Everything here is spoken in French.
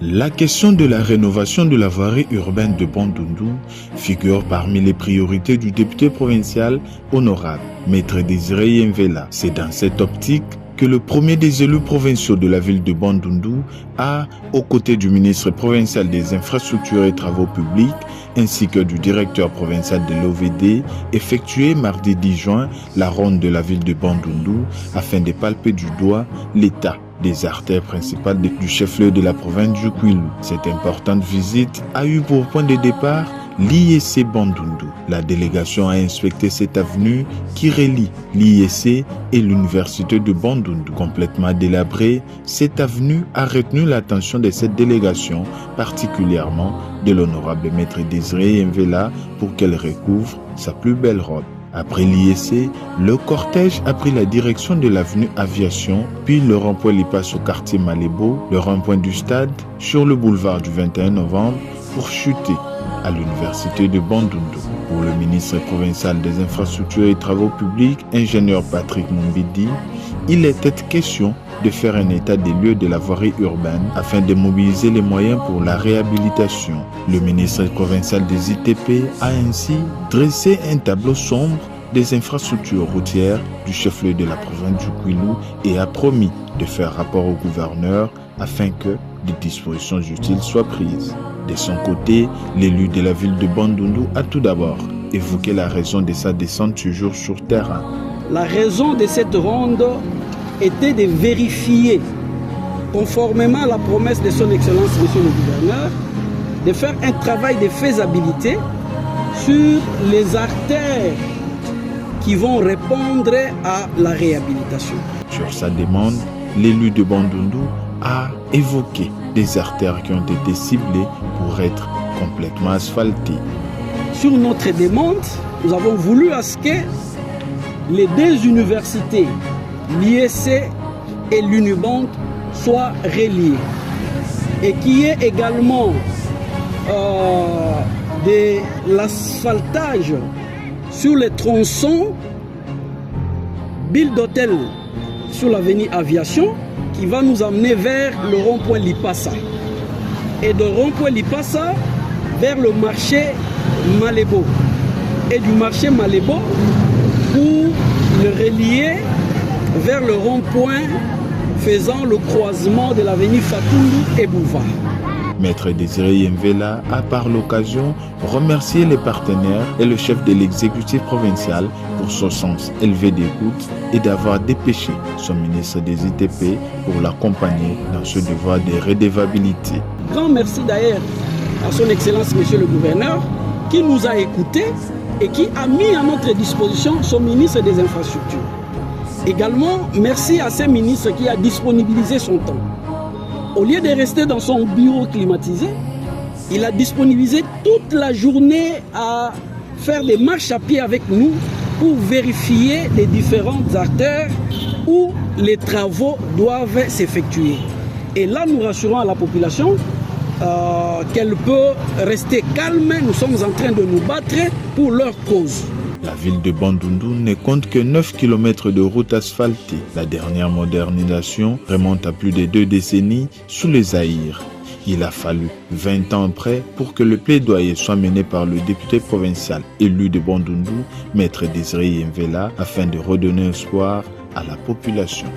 La question de la rénovation de la voirie urbaine de Bandundu figure parmi les priorités du député provincial honorable, Maître Désiré Yenvela. C'est dans cette optique que le premier des élus provinciaux de la ville de Bandundu a, aux côtés du ministre provincial des infrastructures et travaux publics, ainsi que du directeur provincial de l'OVD, effectué mardi 10 juin la ronde de la ville de Bandundu afin de palper du doigt l'état des artères principales du chef-lieu de la province du Kwilu. Cette importante visite a eu pour point de départ l'IEC Bandundu. La délégation a inspecté cette avenue qui relie l'IEC et l'université de Bandundu. Complètement délabrée, cette avenue a retenu l'attention de cette délégation, particulièrement de l'honorable Maître Désiré Yenvela, pour qu'elle recouvre sa plus belle robe. Après l'IEC, le cortège a pris la direction de l'avenue Aviation, puis le rond-point Lipasse au quartier Malébo, le rond-point du stade sur le boulevard du 21 novembre pour chuter à l'université de Bandundu. Pour le ministre provincial des infrastructures et travaux publics, ingénieur Patrick Mumbidi, il était question de faire un état des lieux de la voirie urbaine afin de mobiliser les moyens pour la réhabilitation. Le ministre provincial des ITP a ainsi dressé un tableau sombre des infrastructures routières du chef-lieu de la province du Kwilu et a promis de faire rapport au gouverneur afin que des dispositions utiles soient prises. De son côté, l'élu de la ville de Bandundu a tout d'abord évoqué la raison de sa descente ce jour sur terrain. La raison de cette ronde était de vérifier, conformément à la promesse de son Excellence, Monsieur le Gouverneur, de faire un travail de faisabilité sur les artères qui vont répondre à la réhabilitation. Sur sa demande, l'élu de Bandundu a évoqué des artères qui ont été ciblées pour être complètement asphaltées. Sur notre demande, nous avons voulu à ce que les deux universités, l'IEC et l'Unibank, soient reliées et qu'il y ait également de l'asphaltage sur les tronçons Ville d'Hôtel sur l'avenue Aviation qui va nous amener vers le rond-point Lipassa et de rond-point Lipassa vers le marché Malébo et du marché Malébo pour le relier vers le rond-point faisant le croisement de l'avenue Fatundu et Boulevard. Maître Désiré Yenvela a par l'occasion remercié les partenaires et le chef de l'exécutif provincial pour son sens élevé d'écoute et d'avoir dépêché son ministre des ITP pour l'accompagner dans ce devoir de redevabilité. Grand merci d'ailleurs à son Excellence Monsieur le Gouverneur qui nous a écoutés et qui a mis à notre disposition son ministre des Infrastructures. Également, merci à ce ministre qui a disponibilisé son temps. Au lieu de rester dans son bureau climatisé, il a disponibilisé toute la journée à faire des marches à pied avec nous pour vérifier les différentes artères où les travaux doivent s'effectuer. Et là, nous rassurons à la population qu'elle peut rester calme. Nous sommes en train de nous battre pour leur cause. La ville de Bandundu ne compte que 9 km de route asphaltée. La dernière modernisation remonte à plus de 2 décennies sous les Zaïre. Il a fallu 20 ans après pour que le plaidoyer soit mené par le député provincial élu de Bandundu, Maître Désiré Yenvela, afin de redonner espoir à la population.